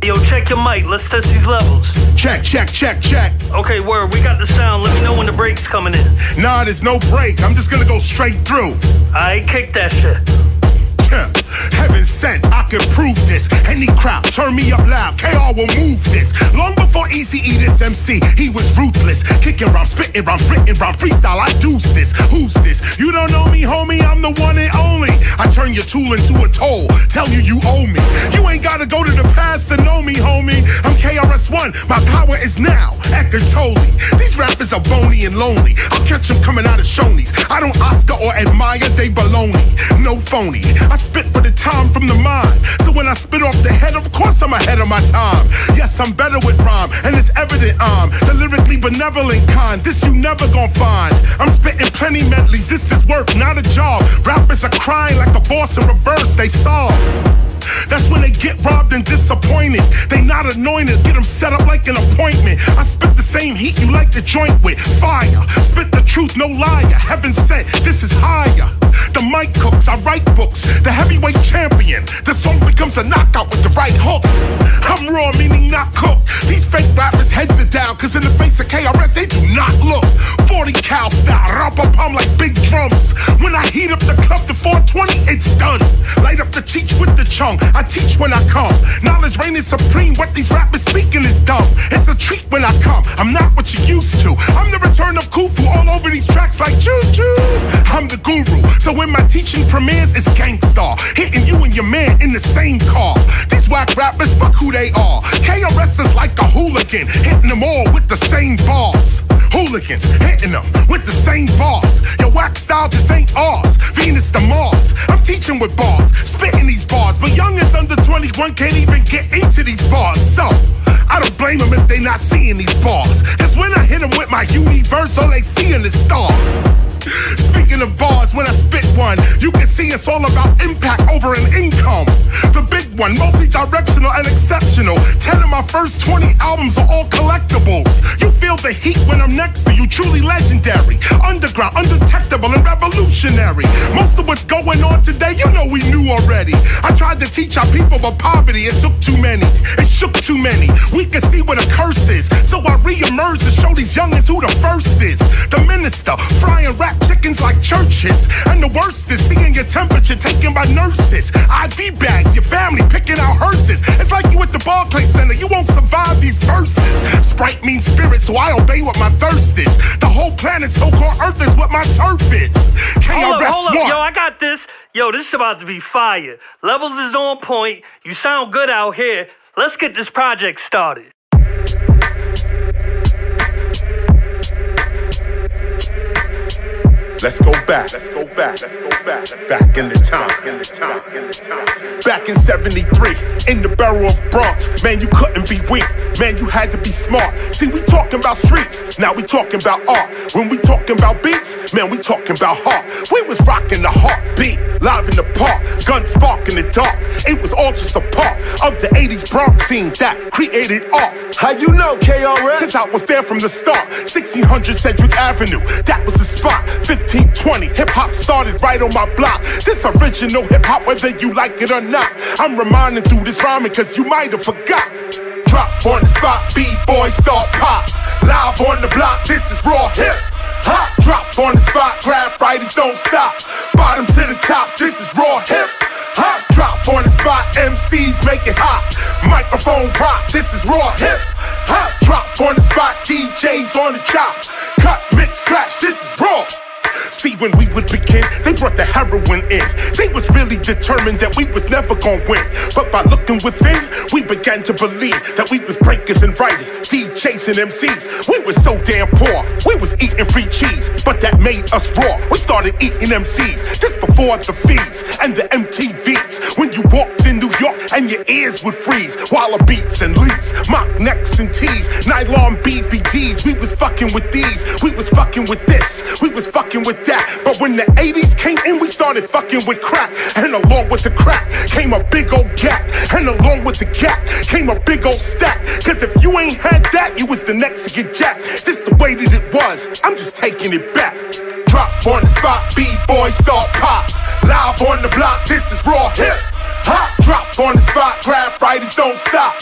Yo, check your mic. Let's test these levels. Check, check, check, check. Okay, word. We got the sound. Let me know when the break's coming in. Nah, there's no break. I'm just gonna go straight through. Alright, kick that shit. Heaven sent, I can prove this. Any crowd, turn me up loud, KR will move this. Long before Eazy-E, this MC, he was ruthless. Kicking rhyme, spitting rhyme, written rhyme, freestyle, I deuce this. Who's this? You don't know me, homie, I'm the one and only. I turn your tool into a toll, tell you you owe me. You ain't gotta go to the past to know me, homie. I'm Krs ONE, my power is now, Eckhart Tolle. These rappers are bony and lonely, I'll catch them coming out of Shoney's. I don't Oscar or admire, they baloney, no phony. I spit for the time from the mind. So when I spit off the head, of course I'm ahead of my time. Yes, I'm better with rhyme, and it's evident I'm the lyrically benevolent kind. This you never gon' find. I'm spitting plenty medleys, this is work, not a job. Rappers are crying like a boss in reverse, they solve. That's when they get robbed and disappointed. They not anointed, get them set up like an appointment. I spit the same heat you like to joint with. Fire, spit the truth, no liar. Heaven sent, this is higher. The mic cooks, I write books. The heavyweight champion, the song becomes a knockout with the right hook. I'm raw, meaning not cooked. These fake rappers heads are down, cause in the face of KRS they do not look. 40 cal style, rap-a-pum like big drums. When I heat up the club to 420, it's done. Light up the cheech with the chunk. I teach when I come. Knowledge reigning supreme. What these rappers speaking is dumb. It's a treat when I come. I'm not what you used to. I'm the return of Khufu all over these tracks like choo-choo. I'm the guru. So when my teaching premieres, it's gangstar. Hitting you and your man in the same car. These whack rappers, fuck who they are. KRS is like a hooligan, hitting them all with the same bars. Hooligans, hitting them with the same bars. Your whack style just ain't ours. Venus to Mars. I'm teaching with bars, spitting these bars. But youngins under 21 can't even get into these bars. So, I don't blame them if they not seeing these bars. Cause when I hit them with my universe, all they seeing is stars. Speaking of bars, when I spit one, you can see it's all about impact over an income. The big one, multi-directional and exceptional. 10 of my first 20 albums are all collectibles. You feel the heat when I'm next to you, truly legendary. Underground, undetectable, and revolutionary. Most of what's going on today, you know we knew already. I tried to teach our people about poverty, it took too many. It shook too many. We can see what a curse is. So I re-emerge to show these youngins who the first is. The minister, frying rap chickens like churches. And the worst is seeing your temperature taken by nurses. IV bags, your family picking out hearses. It's like you at the Barclays Center, you won't survive these verses. Sprite means spirit, so I obey what my thirst is. The whole planet, so-called Earth, is what my turf is. Hold up, yo, I got this. Yo, this is about to be fire. Levels is on point. You sound good out here. Let's get this project started. Let's go back. Let's go back. Let's go back. Back in the time. Back in 73, in the borough of Bronx. Man, you couldn't be weak. Man, you had to be smart. See, we talking about streets. Now we talking about art. When we talking about beats, man, we talking about heart. We was rocking the heartbeat, live in the park, gun spark in the dark. It was all just a part of the 80s Bronx scene that created art. How you know, KRS? Cause I was there from the start. 1600 Cedric Avenue, that was the spot. 1520, hip-hop started right on my block. This original hip-hop, whether you like it or not. I'm reminding through this rhyming cause you might have forgot. Drop on the spot, B-boy start pop. Live on the block, this is raw hip hop. Drop on the spot, grab writers don't stop. Bottom to the top, this is raw hip hop. Drop on the spot, MCs make it hot. Microphone rock, this is raw hip hop. Drop on the spot, DJs on the chop. Cut, mix, scratch, this is raw. See, when we would begin, they brought the heroin in. They was really determined that we was never gonna win. But by looking within, we began to believe that we was breakers and writers, DJs and MCs. We was so damn poor, we was eating free cheese, but that made us raw. We started eating MCs, just before the feeds and the MTVs. When you walked in New York and your ears would freeze. Walla beats and leaks, mock necks and tees, nylon BVDs. We was fucking with these, we was fucking with this, we was fucking with that. But when the 80s came in, we started fucking with crack. And along with the crack came a big old gap. And along with the gap came a big old stack. Cause if you ain't had that, you was the next to get jacked. This the way that it was, I'm just taking it back. Drop on the spot, B-boy start pop. Live on the block, this is raw hip hop. Drop on the spot, grab writers don't stop.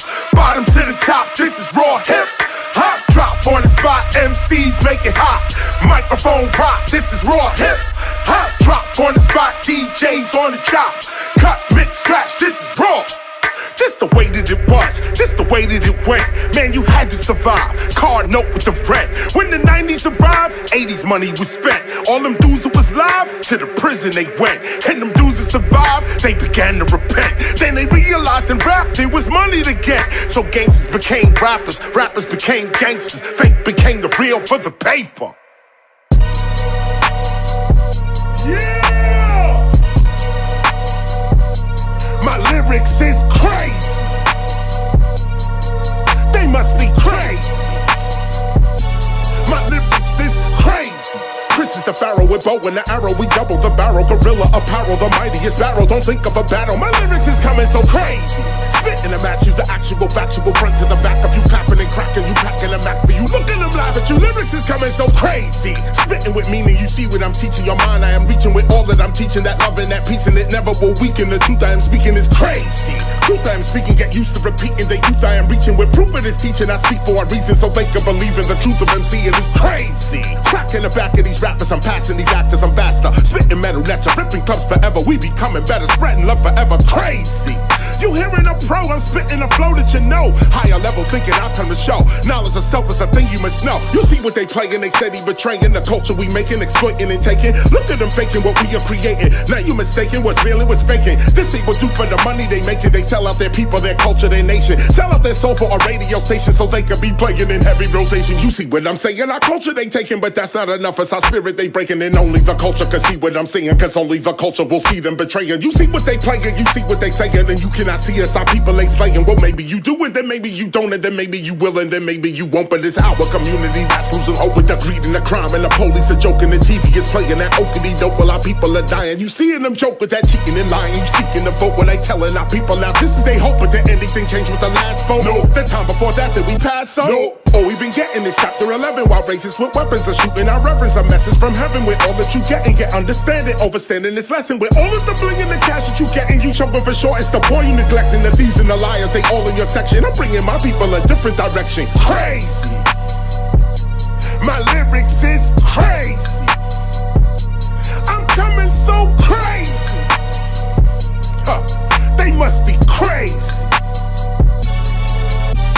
microphone rock, this is raw hip hop. Drop on the spot, DJs on the chop. Cut, mix, scratch, this is raw. This the way that it was, this the way that it went. Man, you had to survive. Card note with the rent. When the 90s arrived, 80s money was spent. All them dudes that was live, to the prison they went. And them dudes that survived, they began to repent. Then they realized in rap there was money to get. So gangsters became rappers, rappers became gangsters. Fake became the real for the paper. Yeah! My lyrics is crazy. They must be crazy. My lyrics is crazy. Krs is the pharaoh with bow and the arrow. We double the barrel. Gorilla apparel, the mightiest battle. Don't think of a battle. My lyrics is coming so crazy. Spitting them at you, the actual factual front to the back of you, clapping and cracking, you packing a Mac for you. Look at them live at you. Lyrics is coming so crazy. Spitting with meaning, you see what I'm teaching. Your mind, I am reaching with all that I'm teaching. That love and that peace, and it never will weaken. The truth I am speaking is crazy. Truth I am speaking, get used to repeating. The youth I am reaching with proof of this teaching. I speak for a reason, so they can believe in the truth of MC. It is crazy. Cracking the back of these rappers, I'm passing these actors, I'm faster. Spitting metal, natural, ripping clubs forever. We becoming better, spreading love forever. Crazy. You hearing a pro, I'm spitting a flow that you know. Higher level thinking, I'll come to show. Knowledge of self is a thing you must know. You see what they playing, they steady betraying the culture we making, exploiting and taking. Look at them faking what we are creating. Now you mistaken what's real and what's faking. This ain't what do for the money they making. They sell out their people, their culture, their nation. Sell out their soul for a radio station so they can be playing in heavy rotation. You see what I'm saying? Our culture they taking, but that's not enough. It's our spirit they breaking, and only the culture can see what I'm saying, cause only the culture will see them betraying. You see what they playing, you see what they saying, and you cannot see us. Our people ain't slaying. Well, maybe you do it, then maybe you don't, and then maybe you will, and then maybe you won't. But it's our community that's losing hope with the greed and the crime, and the police are joking. The TV is playing that okey doke while our people are dying. You seeing them joke with that cheating and lying. You seeking the vote when they telling our people now this is they hope, but did anything change with the last vote? No. The time before that did we pass on? No. Oh, we've been getting this chapter 11 while racists with weapons are shooting our reverence. A message from heaven with all that you get and get understanding, overstanding this lesson with all of the bling and the cash that you getting. You choking for sure. It's the boy you neglecting, the thieves and the liars. They all in your section. I'm bringing my people a different direction. Crazy. My lyrics is crazy. I'm coming so crazy. They must be crazy.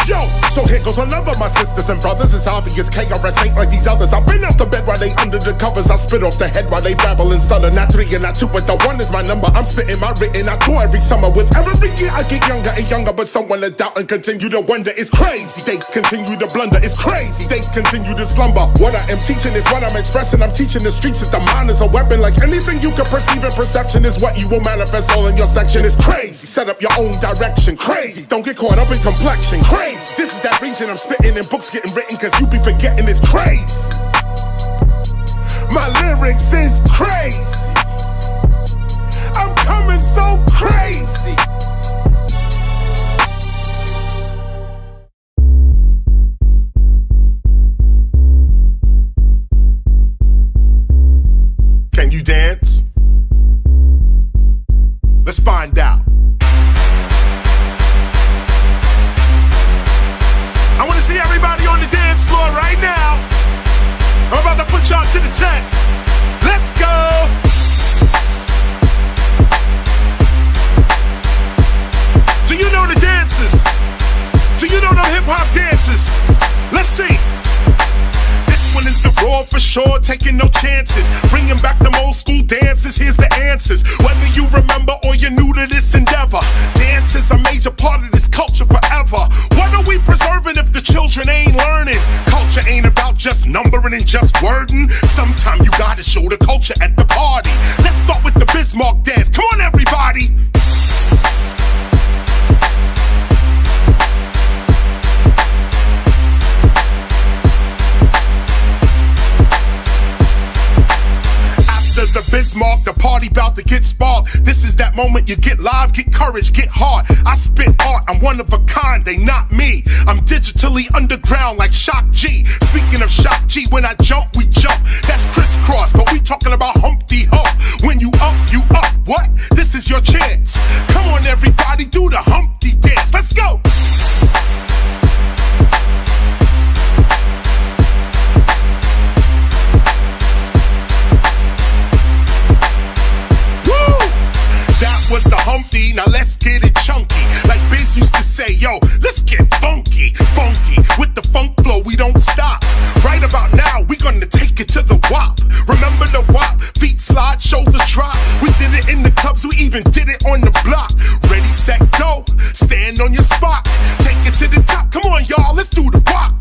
Yo, so here goes another, my sisters and brothers. It's obvious KRS ain't like these others. I've been off the bed while they under the covers. I spit off the head while they babble and stutter. Not 3 and not 2, but the 1 is my number. I'm spitting my written. I tour every summer. With every year I get younger and younger, but someone to doubt and continue to wonder. It's crazy. They continue to blunder. It's crazy. They continue to slumber. What I am teaching is what I'm expressing. I'm teaching the streets is the mind is a weapon. Like anything you can perceive in perception is what you will manifest all in your section. It's crazy. Set up your own direction. Crazy. Don't get caught up in complexion. Crazy. This is that reason I'm spitting and books getting written, cause you be forgetting it's crazy. My lyrics is crazy. I'm coming so crazy. Can you dance? Let's find out. I want to see everybody on the dance floor right now. I'm about to put y'all to the test. Let's go. Do you know the dances? Do you know the hip-hop dances? Let's see. This one is the raw for sure, taking no chances. Bringing back them old school dances, here's the answers. Whether you remember or you're new to this endeavor, dance is a major part of this culture forever. What are we preserving if the children ain't learning? Culture ain't about just numbering and just wording. Sometimes you gotta show the culture at the party. Let's start with the Bismarck dance. Come on, everybody. The Bismarck, the party bout to get sparked. This is that moment you get live, get courage, get hard. I spit art, I'm one of a kind, they not me. I'm digitally underground like Shock G. Speaking of Shock G, when I jump, we jump. That's crisscross, but we talking about Humpty Hump. When you up, what? This is your chance. Come on everybody, do the Humpty dance. Let's go. yo, let's get funky, funky. With the funk flow, we don't stop. Right about now, we gonna take it to the WAP. Remember the WAP? Feet slide, shoulders drop. We did it in the clubs, we even did it on the block. Ready, set, go. Stand on your spot. Take it to the top. Come on, y'all, let's do the WAP.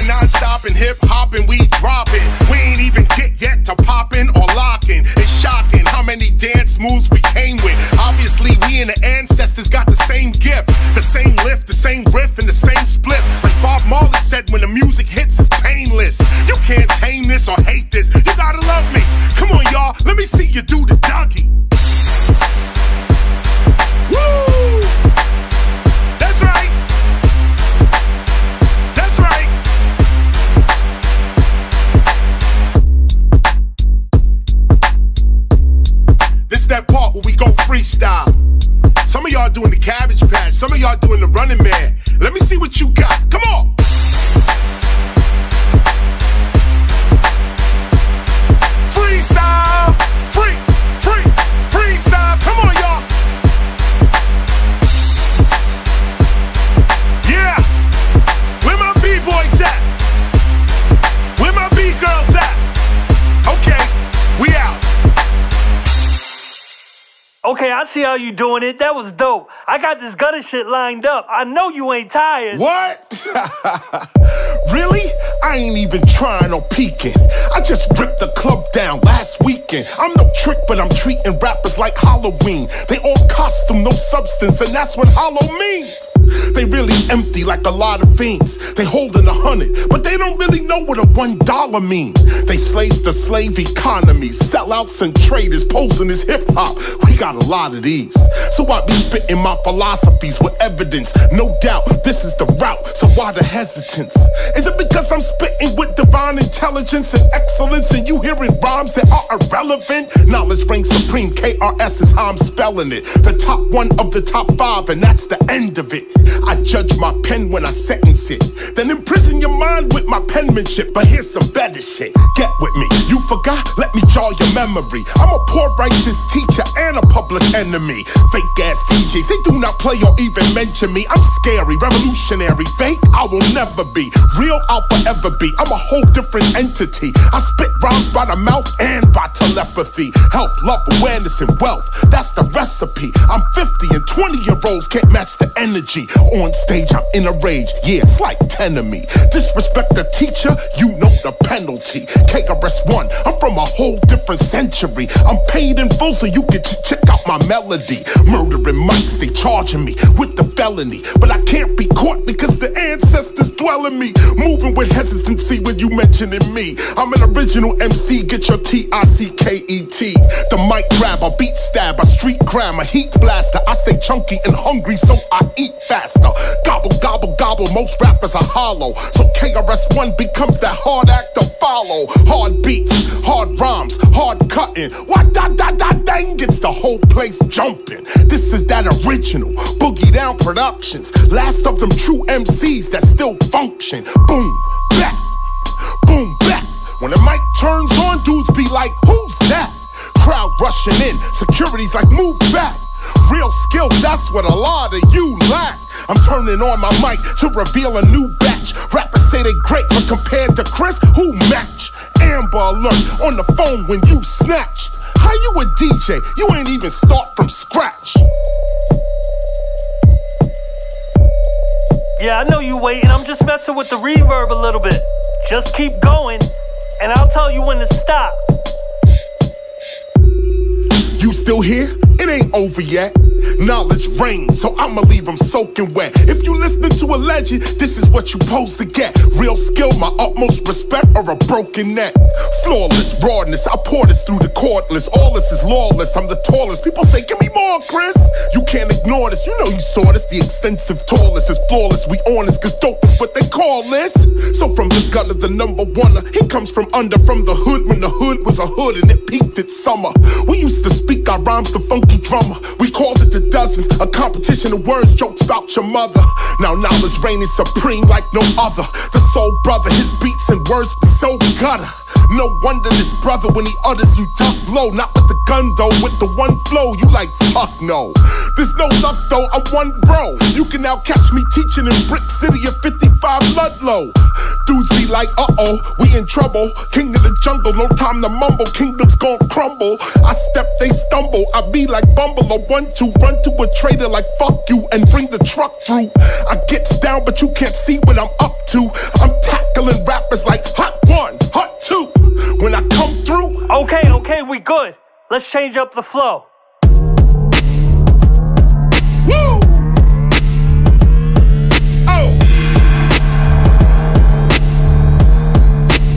Non-stopping, hip-hopping, we dropping. We ain't even get yet to popping or locking. It's shocking how many dance moves we came with. Obviously, we and the ancestors got the same gift, the same lift, the same riff, and the same split. Like Bob Marley said, when the music hits, it's painless. You can't tame this or hate this. You gotta love me. Come on, y'all, let me see you do the Dougie. Woo! That's right. That's right. That part where we go freestyle. Some of y'all doing the Cabbage Patch, some of y'all doing the Running Man. Let me see what you got. Come on. Freestyle, freestyle. Come on, y'all. Yeah. Where my B-boys at? Where my B-girls at? Okay, we out. Okay, I see how you doing it. That was dope. I got this gutter shit lined up. I know you ain't tired. What? Really? I ain't even trying or peeking. I just ripped the club down last weekend. I'm no trick, but I'm treating rappers like Halloween. They all costume, no substance, and that's what hollow means. They really empty like a lot of fiends. They holding 100, but they don't really know what a $1 means. They slaves the slave economy, sellouts and traders posing as hip-hop. We got a lot of these. So I be spitting my philosophies with evidence. No doubt, this is the route, so why the hesitance? Is it because I'm spitting with divine intelligence and excellence and you hearing rhymes that are irrelevant? Knowledge reigns supreme, KRS is how I'm spelling it. The top one of the top 5, and that's the end of it. I judge my pen when I sentence it, then imprison your mind with my penmanship. But here's some better shit, get with me. You forgot? Let me jar your memory. I'm a poor righteous teacher and a public enemy. Fake ass TJs, they do not play or even mention me. I'm scary, revolutionary, fake I will never be. Real I'll forever be. I'm a whole different entity. I spit rhymes by the mouth and by telepathy. Health, love, awareness, and wealth, that's the recipe. I'm 50 and 20-year-olds can't match the energy. On stage I'm in a rage, yeah, it's like 10 of me. Disrespect the teacher, you know the penalty. Krs ONE, I'm from a whole different century. I'm paid in full so you can check out my melody. Murdering mics, they charging me with the felony, but I can't be caught because the ancestors dwell in me. Moving with hesitancy when you mentioning me. I'm an original MC, get your TICKET. The mic grab, a beat stab, a street grammar, heat blaster. I stay chunky and hungry so I eat faster. Gobble, gobble, gobble, most rappers are hollow. So Krs ONE becomes that hard act to follow. Hard beats, hard rhymes, hard cutting. What dang gets the whole place jumping. This is that original Boogie Down Productions. Last of them true MCs that still function. Boom, back, boom, back. When the mic turns on, dudes be like, who's that? Crowd rushing in, security's like, move back. Real skill, that's what a lot of you lack. I'm turning on my mic to reveal a new batch. Rappers say they great, but compared to Krs, who match? Amber alert on the phone when you snatched. How you a DJ? You ain't even start from scratch. Yeah, I know you waiting. I'm just messing with the reverb a little bit. Just keep going, and I'll tell you when to stop. You still here? It ain't over yet. Knowledge reigns, so I'ma leave them soaking wet. If you listening to a legend, this is what you supposed to get. Real skill, my utmost respect, or a broken neck. Flawless rawness, I pour this through the cordless. All this is lawless, I'm the tallest. People say, give me more, Krs. You can't ignore this, you know you saw this. The extensive tallest is flawless. We honest, cause dope is what they call this. So from the gutter, the number one, he comes from under, from the hood, when the hood was a hood and it peaked its summer. We used to speak our rhymes to funk funky drummer. We called it the dozens, a competition of words, jokes about your mother. Now knowledge reigning supreme like no other. The soul brother, his beats and words be so gutter. No wonder this brother, when he utters, you duck low. Not with the gun though, with the one flow, you like fuck no. There's no luck though, I'm one bro. You can now catch me teaching in Brick City at 55 Ludlow. Dudes be like, uh-oh, we in trouble. King of the jungle, no time to mumble. Kingdoms gon' crumble. I step, they stumble. I be like Bumble, a 1-2, run to a trader like fuck you and bring the truck through. I gets down, but you can't see what I'm up to. I'm tackling rappers like hot 1, hot 2. When I come through. Okay, we good. Let's change up the flow. Woo! Oh!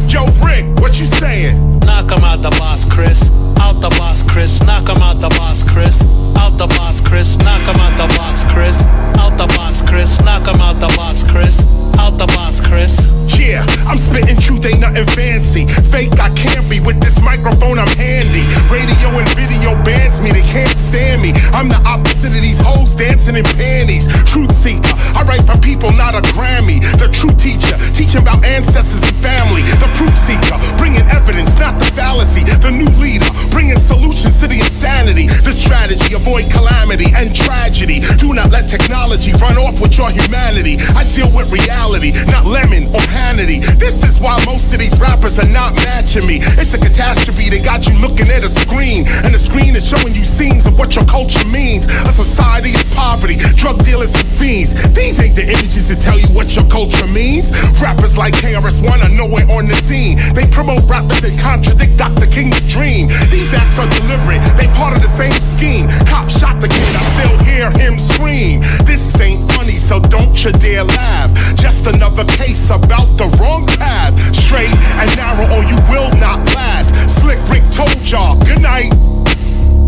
Yo, Rick, what you saying? Knock him out the boss, Krs. Out the boss, Krs. Knock him out the boss, Krs. Out the box, Krs. Knock him out the box, Krs. Out the box, Krs. Knock him out the box, Krs. Out the box, Krs. Yeah, I'm spitting truth, ain't nothing fancy. Fake I can't be, with this microphone I'm handy. Radio and video bans me, they can't stand me. I'm the opposite of these hoes dancing in panties. Truth seeker, I write for people, not a Grammy. The true teacher, teaching about ancestors and family. The proof seeker, bringing evidence, not the fallacy. The new leader, bringing solutions to the insanity. The strategy, avoid calamity and tragedy. Do not let technology run off with your humanity. I deal with reality, not lemon or Hannity. This is why most of these rappers are not matching me. It's a catastrophe, they got you looking at a screen, and the screen is showing you scenes of what your culture means. A society of poverty, drug dealers and fiends. These ain't the images that tell you what your culture means. Rappers like Krs ONE are nowhere on the scene. They promote rappers that contradict Dr. King's dream. These acts are deliberate, they part of the same scheme. Cop shot the kid, I still hear him scream. This ain't funny, so don't you dare laugh. Just another case about the wrong path. Straight and narrow or you will not last. Slick Rick told y'all, good night.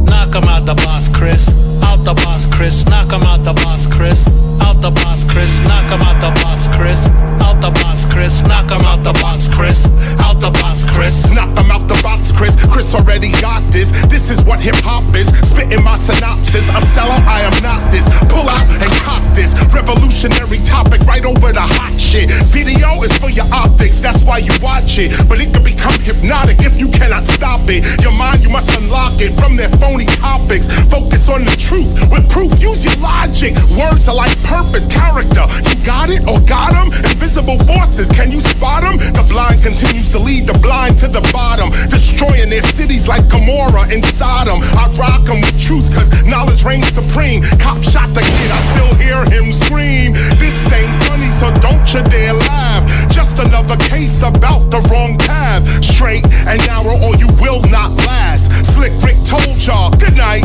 Knock him out the boss, Krs. Out the boss, Krs. Knock him out the boss, Krs. Out the boss, Krs. Knock him out the box, Krs. Out the box, Krs. Knock him out the box, Krs. Out the box, Krs. Knock him out the box, Krs. Krs already got this. This is what hip hop is. Spitting my synopsis. A sellout, I am not this. Pull out and cock this. Revolutionary topic right over the hot shit. Video is for your optics, that's why you watch it. But it can become hypnotic if you cannot stop it. Your mind, you must unlock it from their phony topics. Focus on the truth with proof. Use your logic. Words are like purpose, character. You got it or got them? Invisible forces, can you spot them? The blind continues to lead the blind to the bottom, destroying their cities like Gomorrah and Sodom. I rock them with truth, cause knowledge reigns supreme. Cop shot the kid, I still hear him scream. This ain't funny, so don't you dare laugh. Just another case about the wrong path. Straight and narrow or you will not last. Slick Rick told y'all, good night.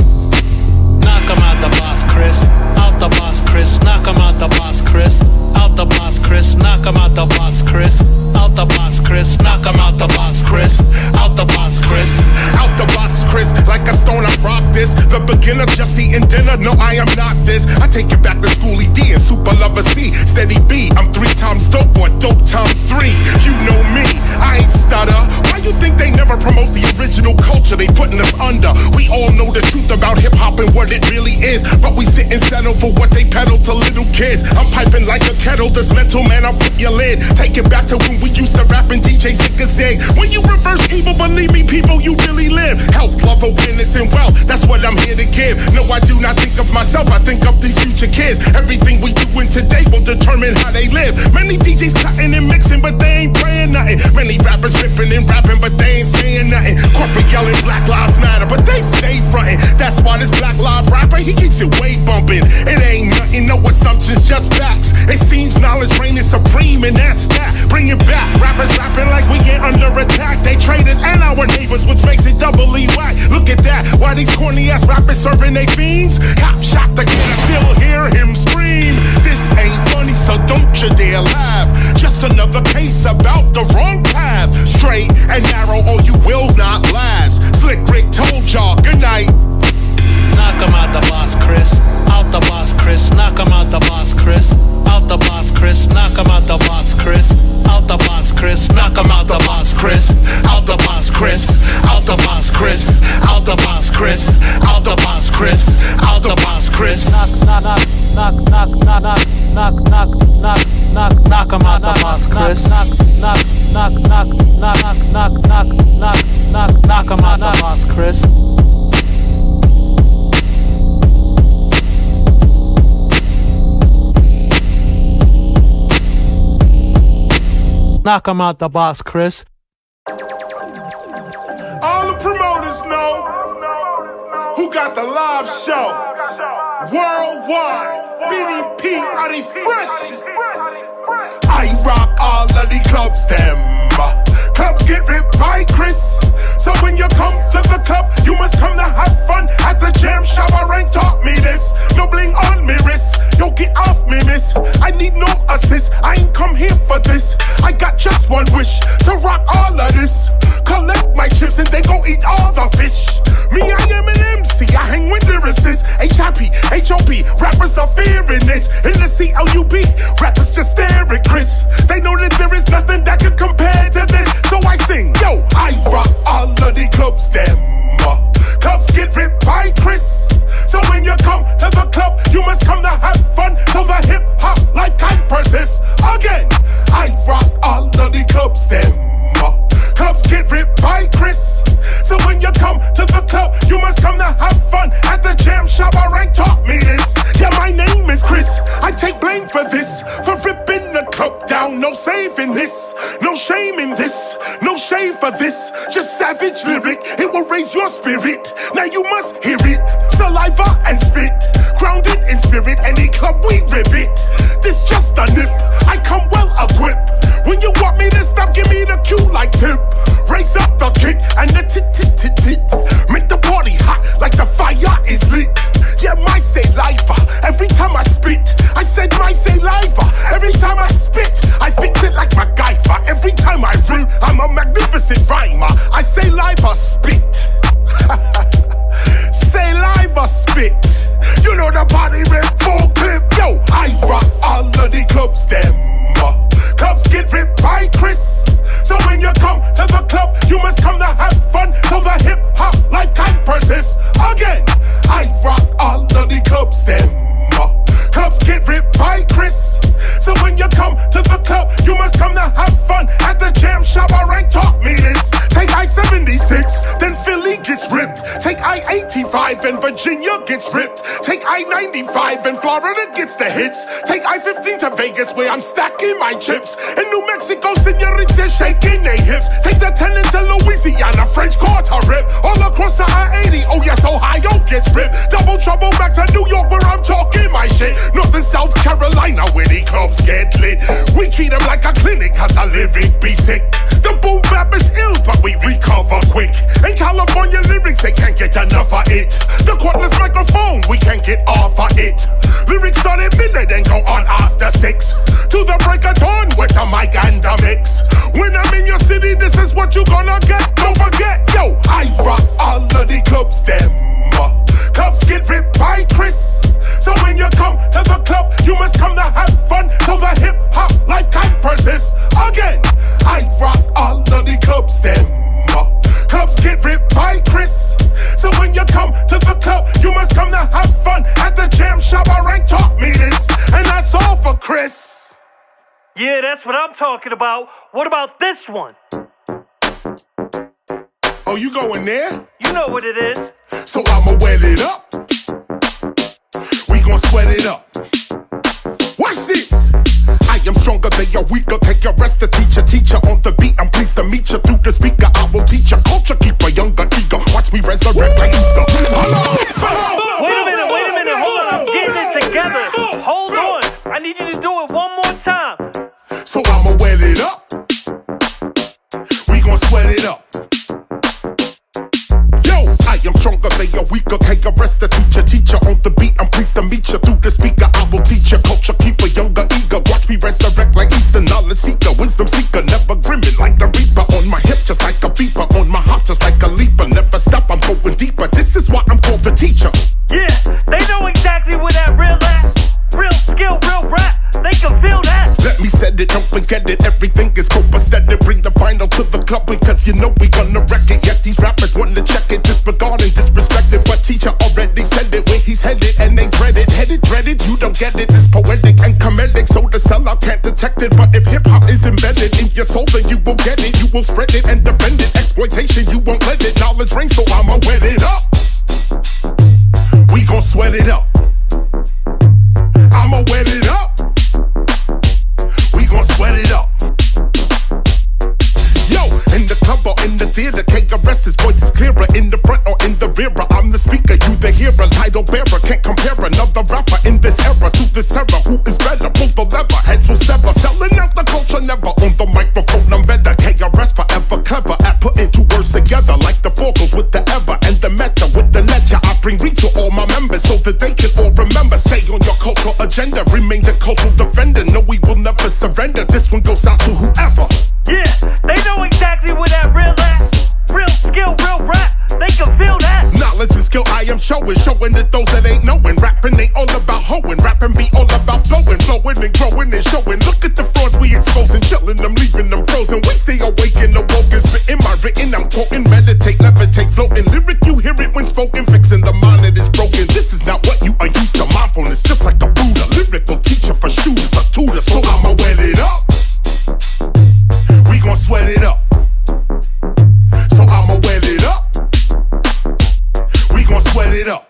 Knock him out the boss, Krs. Out the boss, Krs. Knock him out the boss, Krs. Out the boss, Krs. Knock him out the box, Krs. Out the box, Krs. Knock him out the box, Krs. Out the box, Krs. Out the box, Krs. Like a stone, I rock this. The beginner just eating dinner. No, I am not this. I take it back to Schoolie D and Super Lover C. Steady B. I'm 3 times dope or dope times 3. You know me. I ain't stutter. Why you think they never promote the original culture they putting us under? We all know the truth about hip hop and what it really is, but we sit and settle for what they peddle to little kids. I'm piping like a kettle, this mental man, I'll flip your lid. Take it back to when we used to rap and DJ zig-a-zig. When you reverse evil, believe me people, you really live. Help, love, awareness, and wealth, that's what I'm here to give. No, I do not think of myself, I think of these future kids. Everything we doing today will determine how they live. Many DJs cutting and mixing, but they ain't playing nothing. Many rappers ripping and rapping, but they ain't saying nothing. Corporate yelling Black Lives Matter, but they stay frontin'. That's why this Black Lives rapper, he keeps it way bumping. It ain't nothing, no assumptions, just facts. It seems knowledge reigning supreme, and that's that. Bring it back, rappers rapping like we ain't under attack. They traitors and our neighbors, which makes it doubly whack. Look at that, why these corny ass rappers serving they fiends? Cop shot the kid, I still hear him scream. This ain't funny, so don't you dare laugh. Just another case about the wrong path. Straight and narrow or you will not last. Slick Rick told y'all, good night. Knock him out the boss, Krs. Out the boss, Krs. Knock him out the boss, Krs. Out the boss, Krs. Knock him out the box, Krs. Out the box, Krs. Knock him out the box, Krs. Out the box, Krs. Out the box, Krs. Out the box, Krs. Out the box, Krs. knock 'em out the box, Krs. Knock 'em out the box, Krs. All the promoters know who got the live show. Worldwide, BDP are the freshest. I rock all of the clubs, them. Clubs get ripped by Krs. So when you come to the club, you must come to have fun. At the jam shower ain't taught me this. No bling on me wrist. Yo, get off me, miss. I need no assist. I ain't come here for this. I got just one wish, to rock all of this. Collect my chips and they gon' eat all the fish. Me, I am an MC, I hang with lyricists. HIP, HOP, rappers are fearing this. In the CLUB, rappers just stare at Krs. They know that there is nothing that could compare to this. So I sing, yo, I rock all of the clubs, them. Clubs get ripped by Krs. So when you come to the club, you must come to have fun. So the hip-hop life can persist. Again, I rock all of the clubs, them. Clubs get ripped by Krs. So when you come to the club, you must come to have fun. At the jam shower ain't taught me this. Yeah, my name is Krs. I take blame for this, for ripping the club down. No saving this, no shame in this, no shame for this. Just savage lyric, it will raise your spirit. Now you must hear it, saliva and spit. Grounded in spirit, any club we rip it. This just a nip, I come well equipped. When you want me to stop, give me the cue like tip. Raise up the kick and the tit-tit-tit-tit. Make the party hot like the fire is lit. Yeah, my saliva, every time I spit. I said my saliva, every time I spit. I fix it like MacGyver. Every time I rhyme, I'm a magnificent rhymer. I saliva spit. Saliva spit. You know the body rip full clip. Yo, I rock all of the clubs, them. Clubs get ripped by Krs. So when you come to the club, you must come to have fun. So the hip-hop life can persist. Again, I rock all of the clubs, them. Clubs get ripped by Krs. So when you come to the club, you must come to have fun. At the jam shower ain't taught me this. Take I-76, then Philly gets ripped. Take I-85 and Virginia gets ripped. Take I-95 and Florida gets the hits. Take I-15 to Vegas where I'm stacking my chips. In New Mexico, senoritas shaking their hips. Take the 10 into Louisiana, French Quarter rip. All across the I-80, oh yes, Ohio gets ripped. Double trouble back to New York where I'm talking my shit. North and South Carolina where the clubs get lit. We treat them like a clinic cause the lyric be sick. The boom bap is ill but we recover quick. In California lyrics they can't get enough of it. The cordless microphone we can't get off of it. Lyrics start at midnight and go on after 6. To the break of dawn with the mic and the mix. When I'm in your city this is what you gonna get. Don't forget, yo, I rock all of the clubs, them. Clubs get ripped by Krs. So when you come to the club, you must come to have fun. So the hip-hop life can persist. Again, I rock all of the clubs, them. Clubs get ripped by Krs. So when you come to the club, you must come to have fun. At the jam shower ain't taught me this. And that's all for Krs. Yeah, that's what I'm talking about. What about this one? Oh, you going there? You know what it is. So I'ma wet it up. We gon' sweat it up. Watch this. I am stronger, they are weaker. Take your rest to teacher on the beat. I'm pleased to meet you through the speaker. I will teach you culture, keep a younger eager. Watch me resurrect like Easter. Wait a minute, hold on. I'm getting it together. Hold on. I need you to do it one more time. So I'ma wet it up. We gon' sweat it up. I am stronger, they are weaker. Take a rest to teacher on the beat. I'm pleased to meet you through the speaker. I will teach you culture, keep a younger eager. Watch me resurrect like Easter. Knowledge seeker, wisdom seeker. Never grimming like the reaper. On my hip just like a beeper. On my hop just like a leaper. Never stop, I'm going deeper. This is why I'm called the teacher. Yeah, they know exactly where that real at. Real skill, real rap. They can feel that. Let me set it, don't forget it. Everything is copacetic. Bring the final to the club because you know we gonna wreck it. Yet these rappers wanna check it, disregarding, disrespected. But teacher already said it where he's headed, and they dread it. headed, dreaded, you don't get it. It's poetic and comedic, so the sellout can't detect it. But if hip-hop is embedded in your soul, then you will get it. You will spread it and defend it. Exploitation, you won't let it. Knowledge reigns, so I'ma wet it up. We gon' sweat it up. I'ma wet it up. We gon' sweat it up. Yo, in the club or in the theater, KRS, his voice is clearer. In the front or in the rear, I'm the speaker, you the hearer. Title bearer, can't compare another rapper in this era to this era. Who is better? Pull the lever, heads will sever. Selling out the culture, never on the microphone. I'm better. KRS forever clever at putting two words together, like the vocals with the ever and the meta with the ledger. I bring reach to all my members so that they can all remember. Stay on your cultural agenda, remain the cultural defender. No, we will never surrender. This one goes out to whoever. Yeah, they know exactly where that real at. Real skill, real rap, they can feel that. Knowledge and skill I am showing that those that ain't knowing. Rapping ain't all about hoeing, rapping be all about flowing and growing and showing. Look at the frauds we exposing, chilling them, leaving them frozen. We stay awake and awoke and spitting my written. I'm quoting, meditate, levitate, floating. Lyric, you hear it when spoken, fixing the mind that is broken. This is not what you are used to. Mindfulness, just like a Buddha, lyrical teacher for shooters, a tutor. So I'ma wet it up. We gon' sweat it up. So I'ma wet it up. We gon' sweat it up.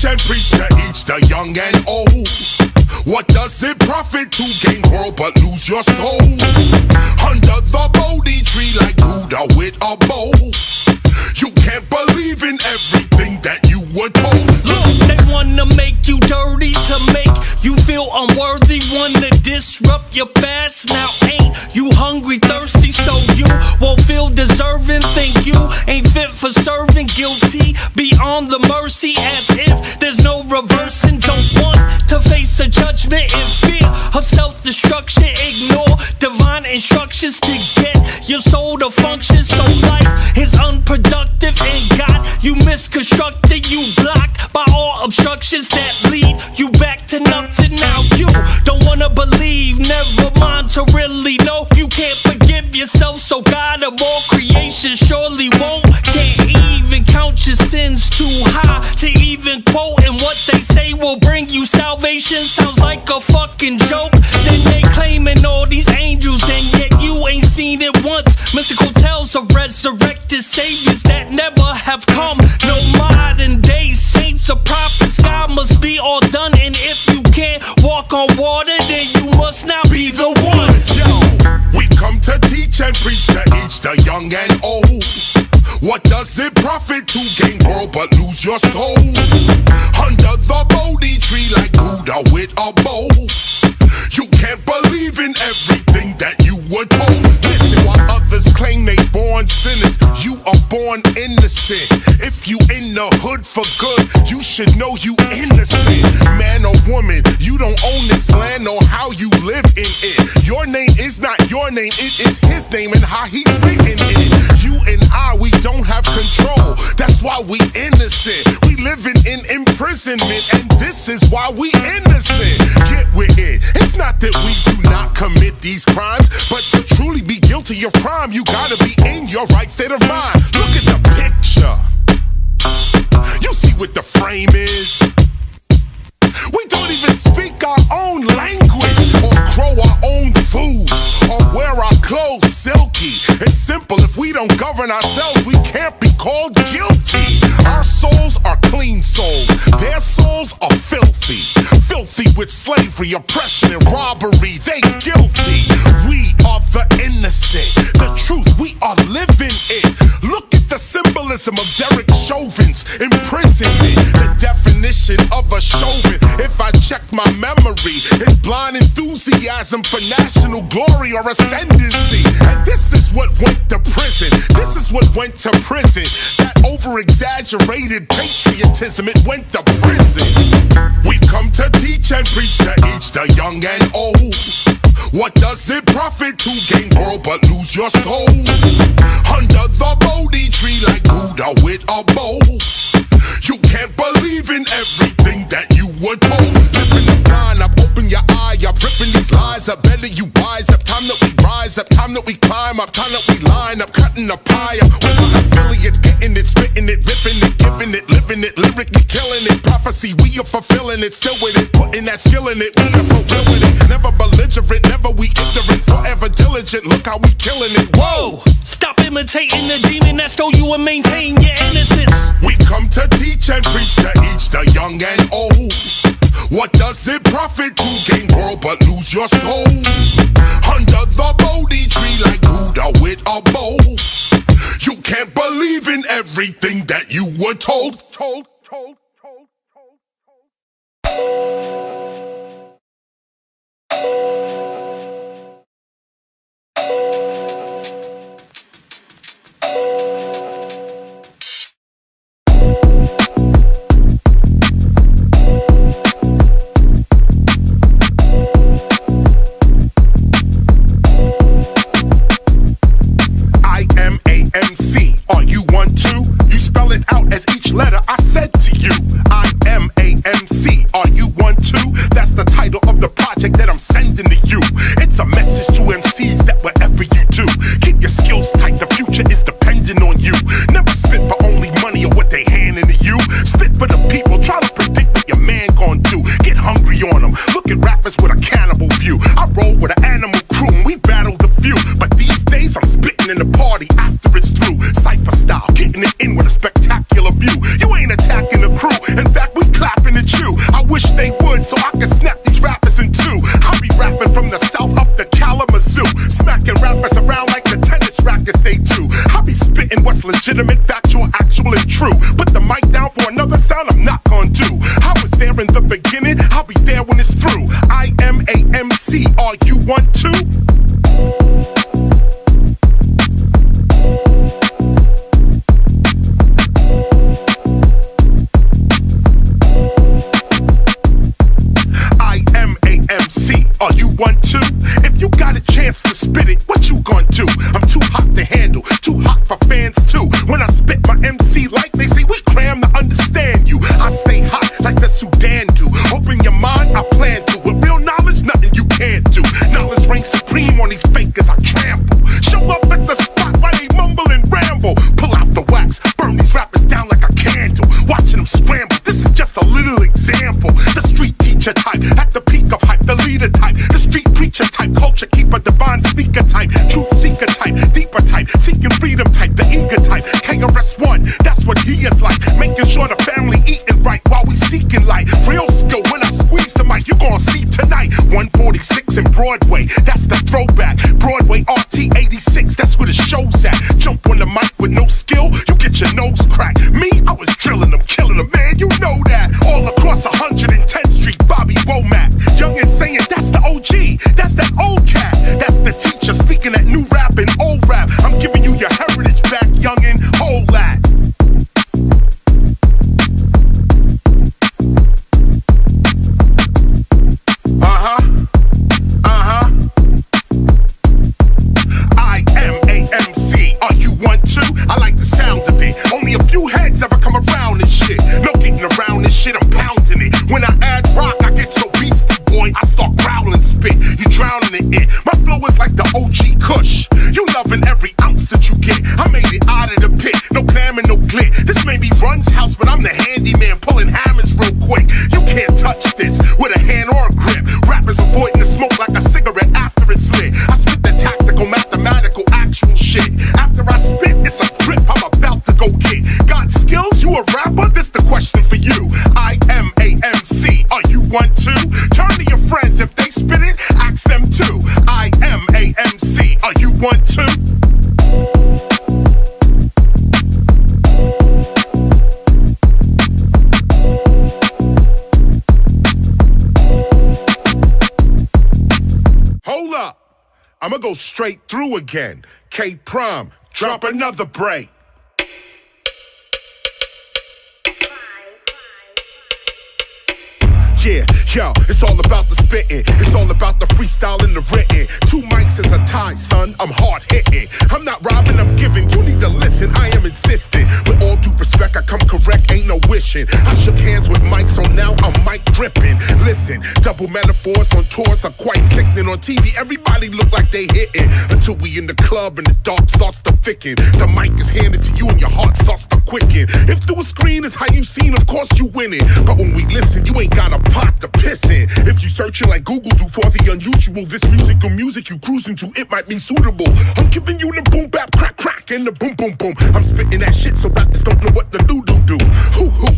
And preach to each, the young and old. What does it profit to gain world but lose your soul? Under the Bodhi tree like Buddha with a bow. You can't believe in everything that you were told. Look, they wanna make you dirty to make you feel unworthy. Wanna disrupt your past. Now ain't you hungry, thirsty, so you won't feel deserving. Think you ain't fit for serving. Guilty beyond the mercy, as if there's no reversing. Don't want to face a judgment in fear of self-destruction. Ignore divine instructions to get your soul to function. So life is unproductive and God, you misconstructed. You blocked by all obstructions that lead you back to nothing. Now you don't wanna believe, never mind to really know. You can't forgive yourself, so God of all creation surely won't. Can't even count your sins too high to even quote, and what they say will bring you salvation sounds like a fucking joke. Then they claiming all these angels and yet you ain't seen it once. Mystical tales of resurrected saviors that never have come. No modern day saints or prophets, God must be all done. And if you can't walk on water, then you must not be the one. Yo, we come to teach and preach to each, the young and old. What does it profit to gain world but lose your soul? Under the Bodhi tree like Buddha with a bow. You can't believe in everything that you were told. Listen, while others claim they born sinners, you are born innocent. If you in the hood for good, you should know you innocent. Man or woman, you don't own this land or how you live in it. Your name is not your name, it is his name and how he's written it. You and I, we don't have control. That's why we innocent. We living in imprisonment, and this is why we innocent. Get with it. It's not that we do not commit these crimes, but to truly be guilty of crime, you gotta be in your right state of mind. Look at the picture. You see what the frame is? We don't even speak our own language, or grow our own foods, or wear our clothes silky. It's simple, if we don't govern ourselves, we can't be called guilty. Our souls are clean souls, their souls are filthy. Filthy with slavery, oppression, and robbery, they guilty. We are the innocent, the truth, we are living it. Look at the symbolism of Derek Chauvin's imprisonment. The definition of a Chauvin, if I check my memory, it's blind enthusiasm for national glory or ascendancy. And this is what went to prison. This is what went to prison. That over over-exaggerated patriotism, it went to prison. We come to teach and preach to each, the young and old. What does it profit to gain world but lose your soul? Under the Bodhi tree like Buddha with a bow. You can't believe in everything that you were told. Living the blind up, open your eye up, ripping these lies up, better you wise up. Time that we rise up, time that we climb up, time that we line up, cutting the pie up. With my affiliates, getting it, spitting it, ripping it, giving it, living it, lyrically killing it. Prophecy, we are fulfilling it, still with it, putting that skill in it. We are so real with it, never belligerent, never we ignorant, forever diligent. Look how we killing it. Whoa! Stop imitating the demon that stole you and maintain your innocence. We come to teach and preach to each, the young and old. What does it profit to gain world but lose your soul? Under the Bodhi tree like Buddha with a bow. You can't believe in everything that you were told. IMAMC, are you one too? You spell it out as each letter I said to you. IMAMC, are you one too? That's the title of the project that I'm sending to you. It's a message to MCs that whatever you do, keep your skills tight, the future is dependent on you. Never spit for only money or what they handing to you. Spit for the people, try to predict what your man gon' do. Get hungry on them, look at rappers with a cannibal view. I roll with an animal crew and we battle the few. But these days I'm spitting in the party after it's through. Cypher style, getting it in with a spectacular view. You ain't attacking the crew, in fact we clapping at you. I wish they would so I could snap these rappers in two. I'll be rapping from the south up to Kalamazoo, smacking rappers around like the tennis rackets they do. I'll be spitting what's legitimate, factual, actual and true. Put the mic down for another sound I'm not gonna do. I was there in the beginning, I'll be there when it's through. IMAMC, are you one too? IMAMC, are you one too? If you got a chance to spit it, what you gonna do? I'm too hot to handle, too hot for fans too. When I spit my MC like they say, we cram to understand you. I stay hot like the Sudan do. Open your mind, I plan to. With real knowledge, nothing you can't do. Knowledge reigns supreme on these fakers I trample. Show up at the spot while they mumble and ramble. Pull out the wax, burn these rappers down like a candle. Watching them scramble, this is just a little example. The street teacher type, at the peak of hype, the leader type, the street preacher type, culture keeper, divine speaker type, truth seeker type, deeper type, seeking freedom type, the eager type, Krs ONE, that's what he is like, making sure the family eating right while we seeking light. Real skill when I squeeze the mic, you gon' see tonight. 146 in Broadway, that's the throwback. Broadway RT 86, that's where the show's at. Jump on the mic with no skill, you get your nose cracked. Me, I was drilling them, killing them, man, you know that. All across 110th Street, Bobby Womack. Young and saying, that's the OG, that's that old cat. That's the teacher speaking that new rap and old rap. I'm giving you your heritage back, youngin', hold that. IMAMC, are you one too? I like the sound of it. Only a few heads ever come around this shit. No getting around this shit, I'm pounding it. When I add rock, I get so beastie, boy, I start growling spit. You drowning in it. My flow is like the OG Kush. You loving every ounce that you get. I made it out of the pit. No clam and no glit. This may be Run's house, but I'm the handyman pulling hammers real quick. You can't touch this with a hand or a grip. Rappers avoiding the smoke like a cigarette after it's lit. I spit the tactical, mathematical, actual shit. After I spit, it's a grip I'm about to go get. Got skills? You a rapper? This the question for you. IMAMC, are you one too? Turn to your friends, if they spit it, ask them too. IMAMC, are you one too? Hold up, I'ma go straight through again. K Prime, drop another break. Yeah, yo, it's all about the spitting. It's all about the freestyle and the written. 2 mics is a tie, son, I'm hard hitting. I'm not robbing, I'm giving, you need to listen, I am insistent. With all due respect, I come correct, ain't no wishing. I shook hands with mics, so now I'm mic gripping. Listen, double metaphors on tours are quite sickening. On TV, everybody look like they hitting. Until we in the club and the dark starts to thicken. The mic is handed to you and your heart starts to quicken. If through a screen is how you seen, of course you winning. But when we listen, you ain't got a pot to piss in. If you searching like Google do for the unusual, this music you cruising to, it might be suitable. I'm giving you the boom bap crack crack and the boom boom boom. I'm spitting that shit so rappers don't know what the do.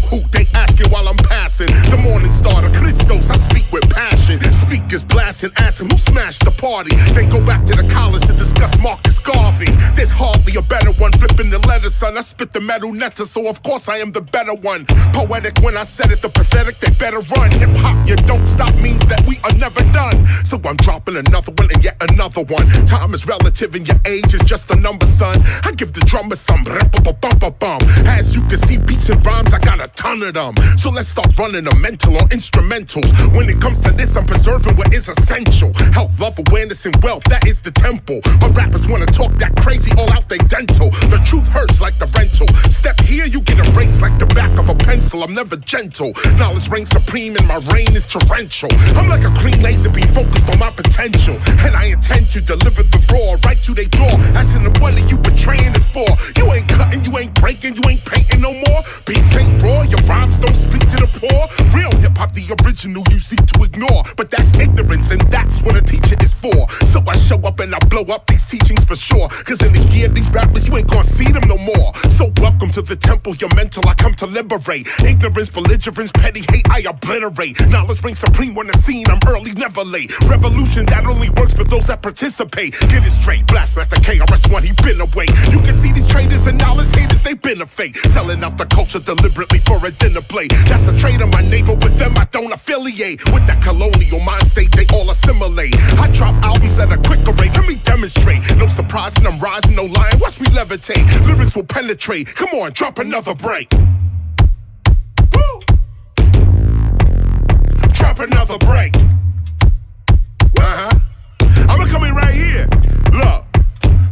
Who, they asking while I'm passing. The morning starter, Christos, I speak with passion. Speakers blasting, asking who smashed the party. Then go back to the college to discuss Marcus Garvey. There's hardly a better one, flipping the letters, son. I spit the metal netter, so of course I am the better one. Poetic when I said it, the pathetic, they better run. Hip-hop, you don't stop means that we are never done. So I'm dropping another one and yet another one. Time is relative and your age is just a number, son. I give the drummer some bum. As you can see, beats and rhymes, I got a ton of them. So let's start running a mental on instrumentals. When it comes to this, I'm preserving what is essential. Health, love, awareness, and wealth, that is the temple. But rappers wanna talk that crazy, all out they dental. The truth hurts like the rental. Step here, you get erased like the back of a pencil. I'm never gentle. Knowledge reigns supreme and my reign is torrential. I'm like a green laser beam focused on my potential. And I intend to deliver the raw right to their door. Asking them what are you betraying us for? You ain't cutting, you ain't breaking, you ain't painting no more. Beats ain't raw, your rhymes don't speak to the poor. Real hip-hop, the original you seek to ignore. But that's ignorance and that's what a teacher is for. So I show up and I blow up these teachings for sure. Cause in the year these rappers, you ain't gonna see them no more. So welcome to the temple, your mental, I come to liberate. Ignorance, belligerence, petty hate, I obliterate. Knowledge reigns supreme on the scene, I'm early, never late. Revolution that only works for those that participate. Get it straight, Blastmaster Krs ONE, he been away. You can see these traitors and knowledge haters, they been a fake. Selling out the culture deliberately for a dinner plate. That's a trade of my neighbor, with them I don't affiliate. With that colonial mind state, they all assimilate. I drop albums at a quicker rate, let me demonstrate. No surprise and I'm rising, no lying, watch me levitate. Lyrics will penetrate, come on, drop another break. Woo! Drop another break. I'ma come in right here, look.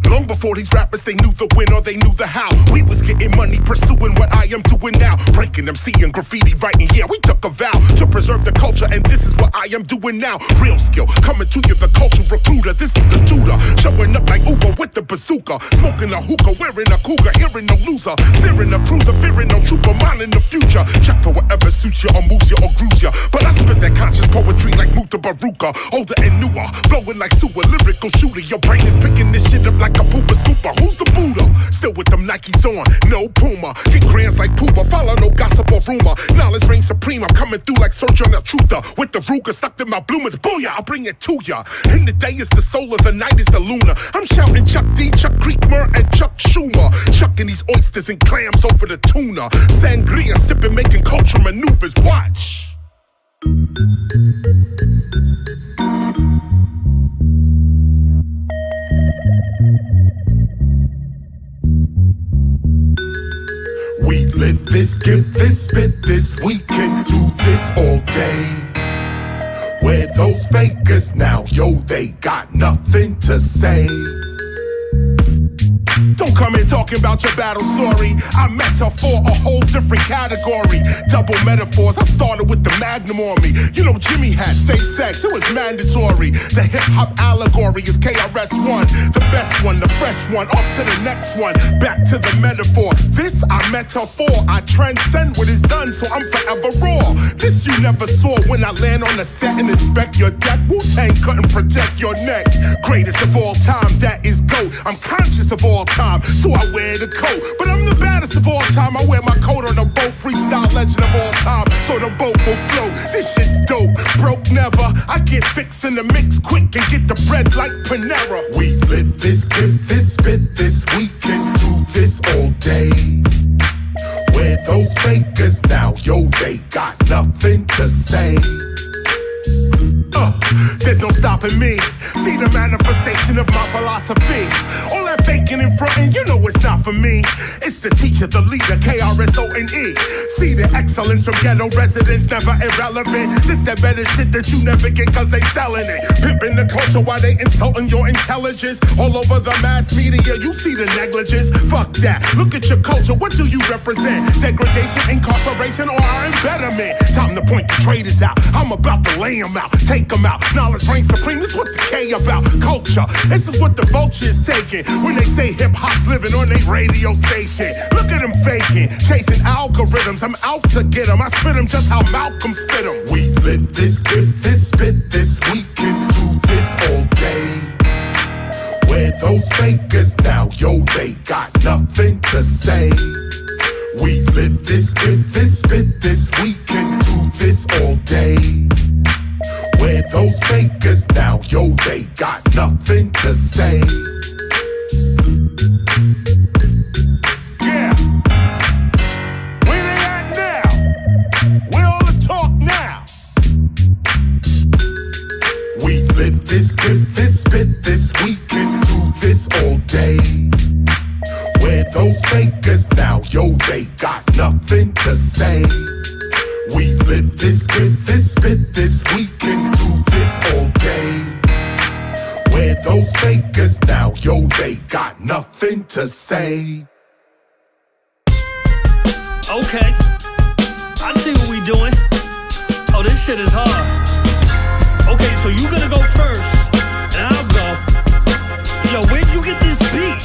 Long before these rappers, they knew the when or they knew the how. We was getting money, pursuing what I am doing now. Breaking MC and graffiti writing, yeah, we took a vow to preserve the culture, and this is what I am doing now. Real skill, coming to you, the culture recruiter. This is the tutor, showing up like Uber with the bazooka. Smoking a hookah, wearing a cougar, hearing no loser. Steering a cruiser, fearing no trooper, minding the future. Check for whatever suits you or moves you or grooves you. But I spit that conscious poetry like Muta Baruka. Older and newer, flowing like sewer, lyrical shooter. Your brain is picking this shit up like a pooper scooper. Who's the Buddha? Still with them Nikes on, no Puma. Get grands like Pooba, follow no gossip or rumor. Knowledge reigns supreme, I'm coming through like Sergio Truther. With the Ruger stuck in my bloomers, booyah, I'll bring it to ya. In the day is the solar, the night is the lunar. I'm shouting Chuck D, Chuck Creekmer, and Chuck Schumer. Chucking these oysters and clams over the tuna. Sangria, sipping, making culture maneuvers, watch. We live this, give this, spit this, we can do this all day. Where those fakers now, yo, they got nothing to say. Don't come in talking about your battle story. I metaphor a whole different category. Double metaphors, I started with the Magnum on me. You know Jimmy had safe sex, it was mandatory. The hip-hop allegory is Krs ONE. The best one, the fresh one, off to the next one. Back to the metaphor, this I metaphor. I transcend what is done, so I'm forever raw. This you never saw when I land on the set and inspect your deck. Wu-Tang couldn't protect your neck. Greatest of all time, that is GOAT. I'm conscious of all time, so I wear the coat. But I'm the baddest of all time, I wear my coat on a boat. Freestyle legend of all time, so the boat will float. This shit's dope, broke never. I get fixed in the mix quick and get the bread like Panera. We live this, give this, spit this, we can do this all day. Where those fakers now, yo, they got nothing to say. There's no stopping me. See the manifestation of my philosophy. All that faking and fronting, you know it's not for me. It's the teacher, the leader, Krs ONE. See the excellence from ghetto residents, never irrelevant. This that better shit that you never get cause they selling it. Pimping the culture while they insulting your intelligence. All over the mass media, you see the negligence. Fuck that, look at your culture, what do you represent? Degradation, incarceration, or our embetterment? Time to point the traitors out, I'm about to lay them out, take them out. Knowledge reigns supreme, this what the K about. Culture, this is what the vulture is taking when they say hip-hop's living on their radio station. Look at them faking, chasing algorithms, I'm out to get them. I spit them just how Malcolm spit them. We live this, give this, spit this, we can do this all day. Where those fakers now, yo, they got nothing to say. We live this, give this, spit this, we can do this all day. Where those fakers now, yo, they got nothing to say. Yeah. Where they at now? Where all the talk now? We live this, give this, spit this, we can do this all day. Where those fakers now, yo, they got nothing to say. We live this, give this, spit this, we can do this all day. Where those fakers now, yo, they got nothing to say. Okay, I see what we doing. Oh, this shit is hard. Okay, so you gonna go first, and I'll go. Yo, where'd you get this beat?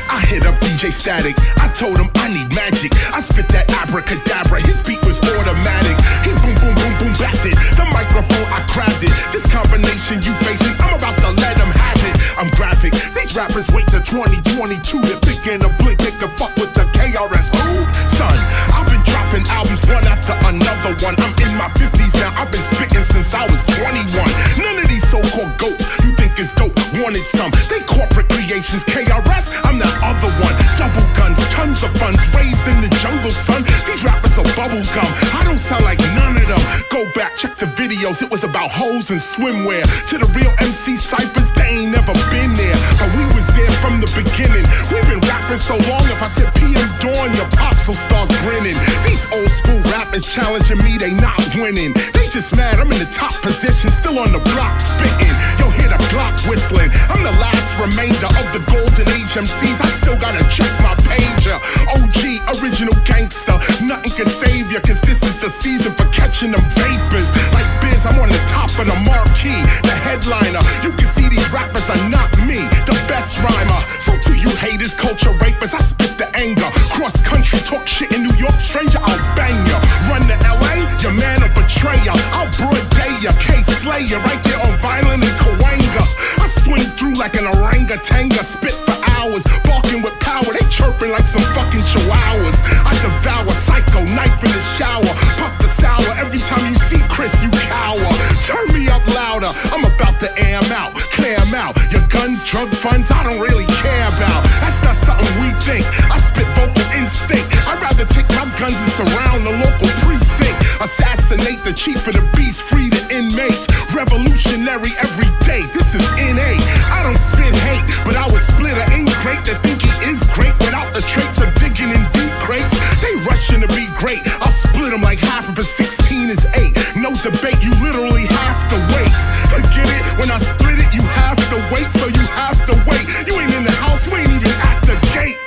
I hit up DJ Static, I told him I need magic. I spit that abracadabra, his beat was automatic. He boom, boom, boom, boom, backed it. The microphone, I crafted. This combination you facing, I'm about to let him have it. I'm graphic, these rappers wait till 2022 to think in a blink they can fuck with the KRS. Who? Son, I've been dropping albums one after another one. I'm in my 50s now, I've been spitting since I was 21. None of these so-called goats you think is dope wanted some. They corporate creations, KRS, I'm the other one. Double guns, tons of funds, raised in the jungle, son. These rappers are bubble gum, I don't sound like none of them. Go back, check the videos, it was about hoes and swimwear. To the real MC ciphers, they ain't never been there, but we was there from the beginning. We've been rapping so long, if I said PM Dawn, your pops will start grinning. These old school rappers challenging me, they not winning. They just mad, I'm in the top position, still on the block spitting. Yo, hear the Glock whistling, I'm the last remainder of the golden age MCs. I still gotta check my pager. OG, original gangster, nothing can save ya, cause this is the season for catching them vapors. Like Biz, I'm on the top of the marquee, the headliner. You can see these rappers are not me, the best rhymer. So to you haters, culture rapists, I spit the anger. Cross country, talk shit in New York, stranger, I'll bang ya. Run to LA, your man a betrayer. I'll broad day ya, K-Slayer, right there on Violent and Kawanga. I swing through like an orangutan, spit for hours, barking with power, they chirping like some fucking chihuahuas. I devour psycho, knife in the shower, puff the sour, every time you see Krs, you cower. Turn me up louder, I'm about to air 'em out, clear 'em out. Your guns, drug funds, I don't really care about. That's not something we think, I spit vocal instinct. I'd rather take my guns and surround the local precinct. Assassinate the chief of the beast, free the inmates. Revolutionary every day, this is innate. I don't spit hate, but I would split an ingrate that think he is great without the traits of digging in deep crates. They rushing to be great, I'll split them like half of a 16 is 8. No debate, you literally have to wait. I get it, when I split it, you have to wait, so you have to wait. You ain't in the house, you ain't even at the gate.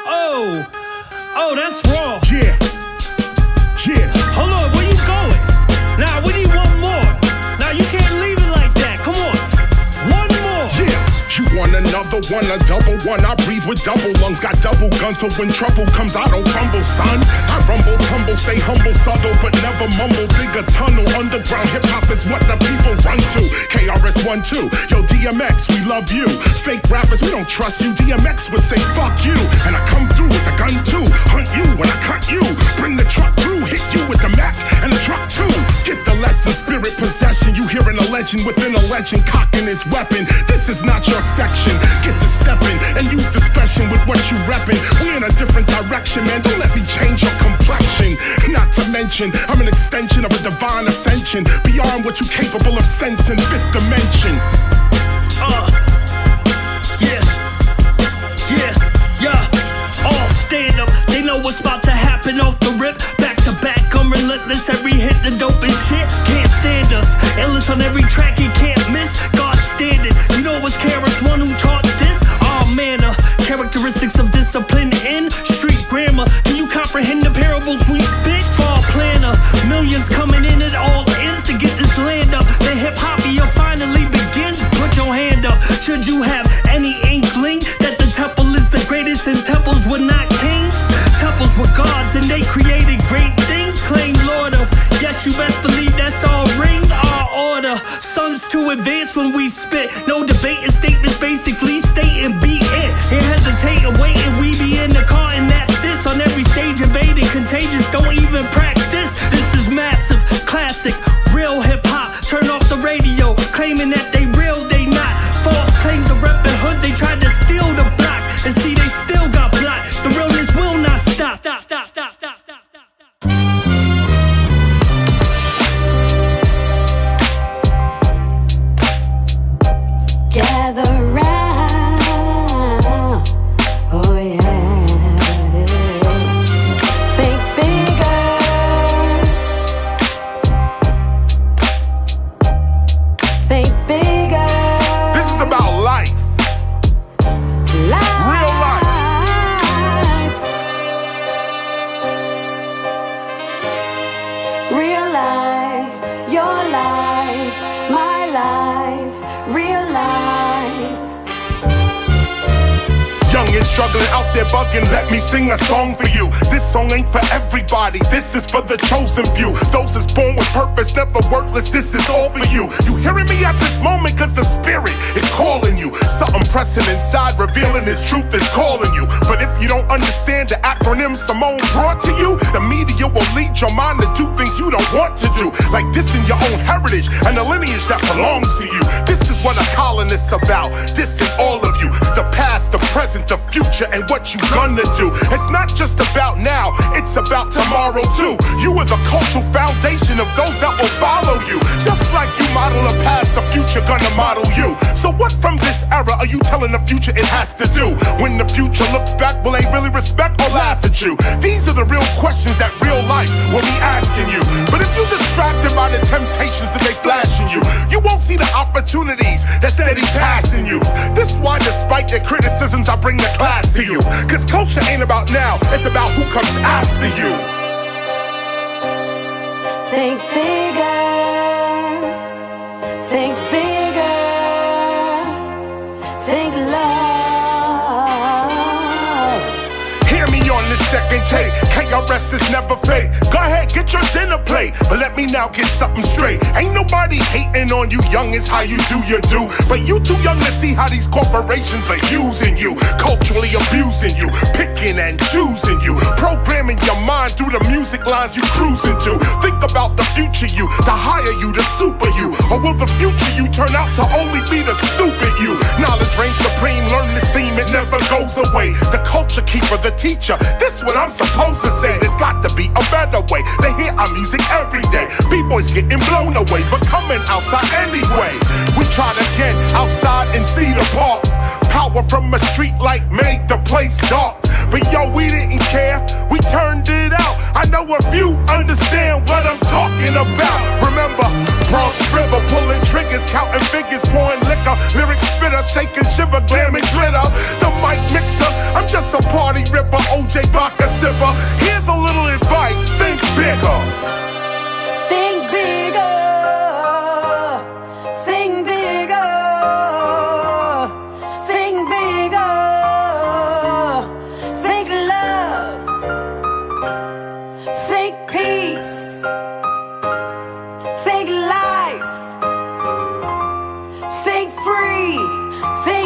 Oh, that's wrong. Yeah, yeah. Hold on, where you going? Now, we need one more. Now, you can't leave it like that, come on. One more. Yeah, you want another one, a double one. I breathe with double lungs, got double guns, but when trouble comes, I don't fumble, son. I rumble, tumble, stay humble, subtle, but never mumble. Dig a tunnel, underground hip-hop is what the people run to. KRS-One, 2, yo, DMX, we love you. Fake rappers, we don't trust you. DMX would say, fuck you. And I come through with the gun too, hunt you when I cut you. Bring the truck through, hit you with the Mac and the truck too. Get the lesson, spirit possession. You hearing a legend within a legend, cocking his weapon. This is not your section. Get to stepping and use discretion with what you reppin'. We in a different direction, man. Don't let me change your complexion. Not to mention, I'm an extension of a divine ascension, beyond what you're capable of sensing. Fifth dimension. Yeah. popping off the rip. Back to back, I'm relentless. Every hit the dope and shit. Can't stand us. Endless on every track, you can't miss. God standard. You know it was Krs ONE who taught this. All manner. Characteristics of discipline in street grammar. Can you comprehend the parables we spit? Fall planner. Millions coming in at all ends to get this land up. The hip-hopia finally begins. Put your hand up. Should you have any inkling that the temple is the greatest and temples were not kings? Temples were gods and they created great things. Claim Lord of, yes, you best believe that's all ring, our order. Sons to advance when we spit. No debating statements, basically state and be it. Ain't hesitating, waiting, we be in the car and that's this. On every stage invading, contagious, don't even practice. This is massive, classic, real hip-hop. Turn off the radio, claiming that they real, they not. False claims of reppin' hoods, they tried to steal the block. And see, they still got blocked. The realness will not stop. Gather round, oh yeah. Think bigger, think bigger. This is about life. Real life. Real life, your life, my life, real life. Young and struggling out there bugging, let me sing a song for you. This song ain't for everybody, this is for the chosen few. Those that's born with purpose, never worthless, this is all for you. You hearing me at this moment cause the spirit is calling you. Something pressing inside, revealing his truth is calling you. But if you don't understand the acronym Simone brought to you, the media will lead your mind to do things you don't want to do. Like dissing your own heritage and the lineage that belongs to you. This is what a colonist's about, dissing all of you. The past, the present, the future, and what you gonna do. It's not just about now, it's about tomorrow too. You are the cultural foundation of those that will follow you. Just like you model a past, the future gonna model you. So what from this era are you telling the future it has to do? When the future looks back, will they really respect or laugh at you? These are the real questions that real life will be asking you. But if you're distracted by the temptations that they flashing you, you won't see the opportunities that steady passing you. This is why despite their criticisms I bring the class to you. Cause culture ain't about now, it's about who comes after you. Think bigger, think bigger, think love. Hear me on this second tape, KRS is never fake. Go ahead, get your dinner plate, but let me now get something straight. Ain't nobody hating on you, youngins, how you do your do. But you too young to see how these corporations are using you, culturally abusing you, picking and choosing you, programming your mind through the music lines you cruising to. Think about the future you, the higher you, the super you. Or will the future you turn out to only be the stupid you? Knowledge reigns supreme, learn this theme, it never goes away. The culture keeper, the teacher, this what I'm supposed to say. There's got to be a better way. They hear our music every day. B-boys getting blown away, but coming outside anyway. We try to get outside and see the park. Power from a street light made the place dark. But yo, we didn't care, we turned it out. I know a few understand what I'm talking about. Remember, Bronx River, pulling triggers, counting figures, pouring liquor, lyric spitter, shaking, shiver, glam and glitter. The mic mixer, I'm just a party ripper, OJ vodka sipper. Here's a little advice, think bigger. Think bigger, think bigger, think bigger, think love, think peace, think life, think free, think